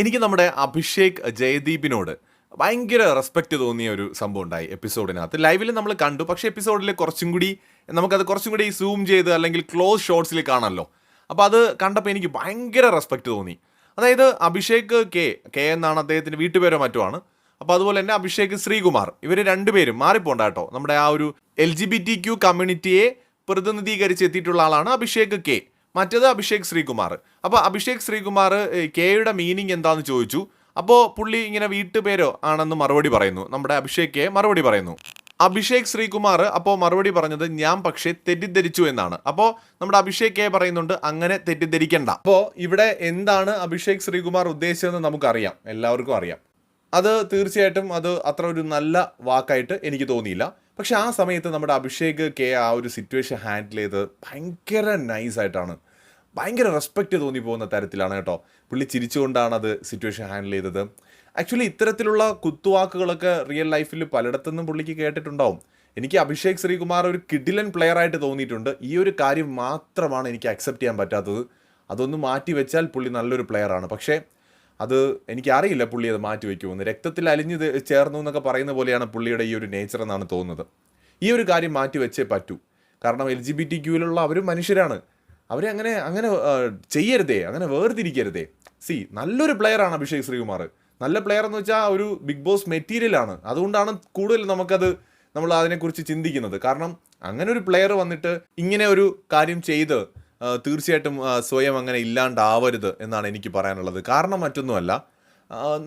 എനിക്ക് നമ്മുടെ അഭിഷേക് ജയദീപിനോട് ഭയങ്കര റെസ്പെക്റ്റ് തോന്നിയ ഒരു സംഭവം ഉണ്ടായി എപ്പിസോഡിനകത്ത്. ലൈവിൽ നമ്മൾ കണ്ടു, പക്ഷേ എപ്പിസോഡിൽ കുറച്ചും കൂടി സൂം ചെയ്ത് അല്ലെങ്കിൽ ക്ലോസ് ഷോട്ട്സിൽ കാണാമല്ലോ. അപ്പോൾ അത് കണ്ടപ്പോൾ എനിക്ക് ഭയങ്കര റെസ്പെക്റ്റ് തോന്നി. അതായത് അഭിഷേക് കെ എന്നാണ് അദ്ദേഹത്തിൻ്റെ വീട്ടുപേരോ മറ്റോ ആണ്. അപ്പോൾ അതുപോലെ തന്നെ അഭിഷേക് ശ്രീകുമാർ, ഇവർ രണ്ടുപേരും മാറിപ്പോണ്ട കേട്ടോ. നമ്മുടെ ആ ഒരു LGBTQ കമ്മ്യൂണിറ്റിയെ പ്രതിനിധീകരിച്ച് എത്തിയിട്ടുള്ള ആളാണ് അഭിഷേക് കെ. മറ്റേത് അഭിഷേക് ശ്രീകുമാർ. അപ്പോൾ അഭിഷേക് ശ്രീകുമാർ കെയുടെ മീനിങ് എന്താണെന്ന് ചോദിച്ചു. അപ്പോൾ പുള്ളി ഇങ്ങനെ വീട്ടുപേരോ ആണെന്ന് മറുപടി പറയുന്നു. നമ്മുടെ അഭിഷേക് കെ മറുപടി പറയുന്നു. അഭിഷേക് ശ്രീകുമാർ അപ്പോൾ മറുപടി പറഞ്ഞത് ഞാൻ പക്ഷേ തെറ്റിദ്ധരിച്ചു എന്നാണ്. അപ്പോൾ നമ്മുടെ അഭിഷേക് കെ പറയുന്നുണ്ട് അങ്ങനെ തെറ്റിദ്ധരിക്കണ്ട. അപ്പോൾ ഇവിടെ എന്താണ് അഭിഷേക് ശ്രീകുമാർ ഉദ്ദേശിച്ചതെന്ന് നമുക്കറിയാം, എല്ലാവർക്കും അറിയാം. അത് തീർച്ചയായിട്ടും അത് അത്ര ഒരു നല്ല വാക്കായിട്ട് എനിക്ക് തോന്നിയില്ല. പക്ഷെ ആ സമയത്ത് നമ്മുടെ അഭിഷേക് കെ ആ ഒരു സിറ്റുവേഷൻ ഹാൻഡിൽ ചെയ്ത് ഭയങ്കര നൈസായിട്ടാണ്, ഭയങ്കര റെസ്പെക്റ്റ് തോന്നിപ്പോകുന്ന തരത്തിലാണ് കേട്ടോ. പുള്ളി ചിരിച്ചുകൊണ്ടാണ് അത് സിറ്റുവേഷൻ ഹാൻഡിൽ ചെയ്തത്. ആക്ച്വലി ഇത്തരത്തിലുള്ള കുത്തുവാക്കുകളൊക്കെ റിയൽ ലൈഫിൽ പലയിടത്തുനിന്നും പുള്ളിക്ക് കേട്ടിട്ടുണ്ടാവും. എനിക്ക് അഭിഷേക് ശ്രീകുമാർ ഒരു കിഡിലൻ പ്ലെയർ ആയിട്ട് തോന്നിയിട്ടുണ്ട്. ഈ ഒരു കാര്യം മാത്രമാണ് എനിക്ക് അക്സെപ്റ്റ് ചെയ്യാൻ പറ്റാത്തത്. അതൊന്ന് മാറ്റി വെച്ചാൽ പുള്ളി നല്ലൊരു പ്ലെയറാണ്. പക്ഷേ അത് എനിക്കറിയില്ല പുള്ളി അത് മാറ്റി വയ്ക്കുമെന്ന്. രക്തത്തിൽ അലിഞ്ഞ് ചേർന്നു എന്നൊക്കെ പറയുന്ന പോലെയാണ് പുള്ളിയുടെ ഈ ഒരു നേച്ചർ എന്നാണ് തോന്നുന്നത്. ഈ ഒരു കാര്യം മാറ്റി വെച്ചേ പറ്റൂ. കാരണം LGBTQയിലുള്ള അവരും മനുഷ്യരാണ്. അവരെ അങ്ങനെ ചെയ്യരുതേ, അങ്ങനെ വേർതിരിക്കരുതേ. നല്ലൊരു പ്ലെയറാണ് അഭിഷേക് ശ്രീകുമാർ. നല്ല പ്ലെയർ എന്ന് വെച്ചാൽ ഒരു ബിഗ് ബോസ് മെറ്റീരിയലാണ്. അതുകൊണ്ടാണ് കൂടുതൽ നമ്മൾ അതിനെക്കുറിച്ച് ചിന്തിക്കുന്നത്. കാരണം അങ്ങനെ ഒരു പ്ലെയർ വന്നിട്ട് ഇങ്ങനെ ഒരു കാര്യം ചെയ്ത് തീർച്ചയായിട്ടും സ്വയം അങ്ങനെ ഇല്ലാണ്ടാവരുത് എന്നാണ് എനിക്ക് പറയാനുള്ളത്. കാരണം മറ്റൊന്നുമല്ല,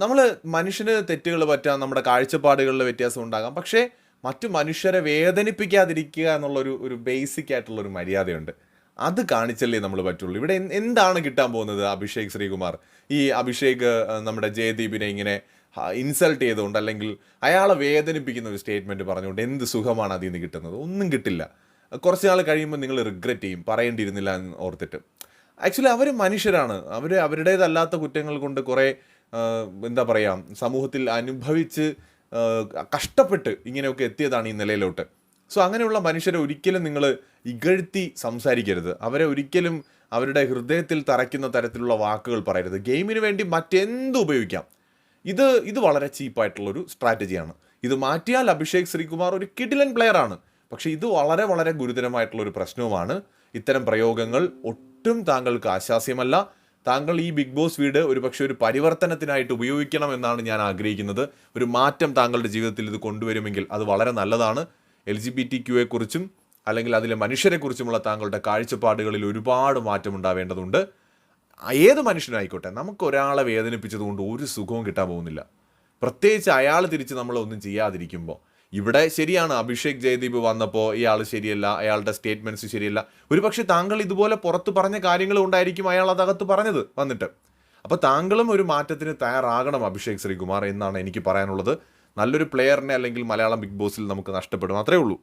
നമ്മൾ മനുഷ്യന് തെറ്റുകൾ പറ്റാം, നമ്മുടെ കാഴ്ചപ്പാടുകളിൽ വ്യത്യാസം ഉണ്ടാകാം. പക്ഷേ മറ്റു മനുഷ്യരെ വേദനിപ്പിക്കാതിരിക്കുക എന്നുള്ളൊരു ബേസിക് ആയിട്ടുള്ളൊരു മര്യാദയുണ്ട്. അത് കാണിച്ചല്ലേ നമ്മൾ പറ്റുള്ളൂ. ഇവിടെ എന്താണ് കിട്ടാൻ പോകുന്നത്? അഭിഷേക് ശ്രീകുമാർ ഈ അഭിഷേക് നമ്മുടെ ജയദീപിനെ ഇങ്ങനെ ഇൻസൾട്ട് ചെയ്തുകൊണ്ട് അല്ലെങ്കിൽ അയാളെ വേദനിപ്പിക്കുന്ന ഒരു സ്റ്റേറ്റ്മെൻറ്റ് പറഞ്ഞുകൊണ്ട് എന്ത് സുഖമാണ് അതിൽ നിന്ന് കിട്ടുന്നത്? ഒന്നും കിട്ടില്ല. കുറച്ച് നാൾ കഴിയുമ്പോൾ നിങ്ങൾ റിഗ്രറ്റ് ചെയ്യും, പറയേണ്ടിയിരുന്നില്ല എന്ന് ഓർത്തിട്ട്. ആക്ച്വലി അവർ മനുഷ്യരാണ്. അവരുടേതല്ലാത്ത കുറ്റങ്ങൾ കൊണ്ട് കുറേ എന്താ പറയുക, സമൂഹത്തിൽ അനുഭവിച്ച് കഷ്ടപ്പെട്ട് ഇങ്ങനെയൊക്കെ എത്തിയതാണ് ഈ നിലയിലോട്ട്. അങ്ങനെയുള്ള മനുഷ്യരെ ഒരിക്കലും നിങ്ങൾ ഇകഴ്ത്തി സംസാരിക്കരുത്. അവരെ ഒരിക്കലും അവരുടെ തറയ്ക്കുന്ന തരത്തിലുള്ള വാക്കുകൾ പറയരുത്. ഗെയിമിന് വേണ്ടി മറ്റെന്ത് ഉപയോഗിക്കാം. ഇത് വളരെ ചീപ്പായിട്ടുള്ളൊരു സ്ട്രാറ്റജിയാണ്. ഇത് മാറ്റിയാൽ അഭിഷേക് ശ്രീകുമാർ ഒരു കിഡിലൻ പ്ലെയറാണ്. പക്ഷേ ഇത് വളരെ വളരെ ഗുരുതരമായിട്ടുള്ളൊരു പ്രശ്നവുമാണ്. ഇത്തരം പ്രയോഗങ്ങൾ ഒട്ടും താങ്കൾക്ക് ആശാസ്യമല്ല. താങ്കൾ ഈ ബിഗ് ബോസ് വീട് ഒരുപക്ഷെ ഒരു പരിവർത്തനത്തിനായിട്ട് ഉപയോഗിക്കണം എന്നാണ് ഞാൻ ആഗ്രഹിക്കുന്നത്. ഒരു മാറ്റം താങ്കളുടെ ജീവിതത്തിൽ ഇത് കൊണ്ടുവരുമെങ്കിൽ അത് വളരെ നല്ലതാണ്. LGBTQയെക്കുറിച്ചും അല്ലെങ്കിൽ അതിലെ മനുഷ്യരെക്കുറിച്ചുമുള്ള താങ്കളുടെ കാഴ്ചപ്പാടുകളിൽ ഒരുപാട് മാറ്റം ഉണ്ടാവേണ്ടതുണ്ട്. ഏത് മനുഷ്യനായിക്കോട്ടെ, നമുക്ക് ഒരാളെ വേദനിപ്പിച്ചതുകൊണ്ട് ഒരു സുഖവും കിട്ടാൻ പോകുന്നില്ല. പ്രത്യേകിച്ച് അയാൾ തിരിച്ച് നമ്മളൊന്നും ചെയ്യാതിരിക്കുമ്പോൾ. ഇവിടെ ശരിയാണ്, അഭിഷേക് ജയദീപ് വന്നപ്പോൾ ഇയാൾ ശരിയല്ല, അയാളുടെ സ്റ്റേറ്റ്മെൻറ്റ്സ് ശരിയല്ല. ഒരുപക്ഷെ താങ്കൾ ഇതുപോലെ പുറത്ത് പറഞ്ഞ കാര്യങ്ങൾ കൊണ്ടായിരിക്കും അയാൾ അതകത്ത് പറഞ്ഞത് വന്നിട്ട്. അപ്പോൾ താങ്കളും ഒരു മാറ്റത്തിന് തയ്യാറാകണം അഭിഷേക് ശ്രീകുമാർ എന്നാണ് എനിക്ക് പറയാനുള്ളത്. നല്ലൊരു പ്ലെയറിനെ അല്ലെങ്കിൽ മലയാളം ബിഗ് ബോസിൽ നമുക്ക് നഷ്ടപ്പെടും, അത്രേ ഉള്ളൂ.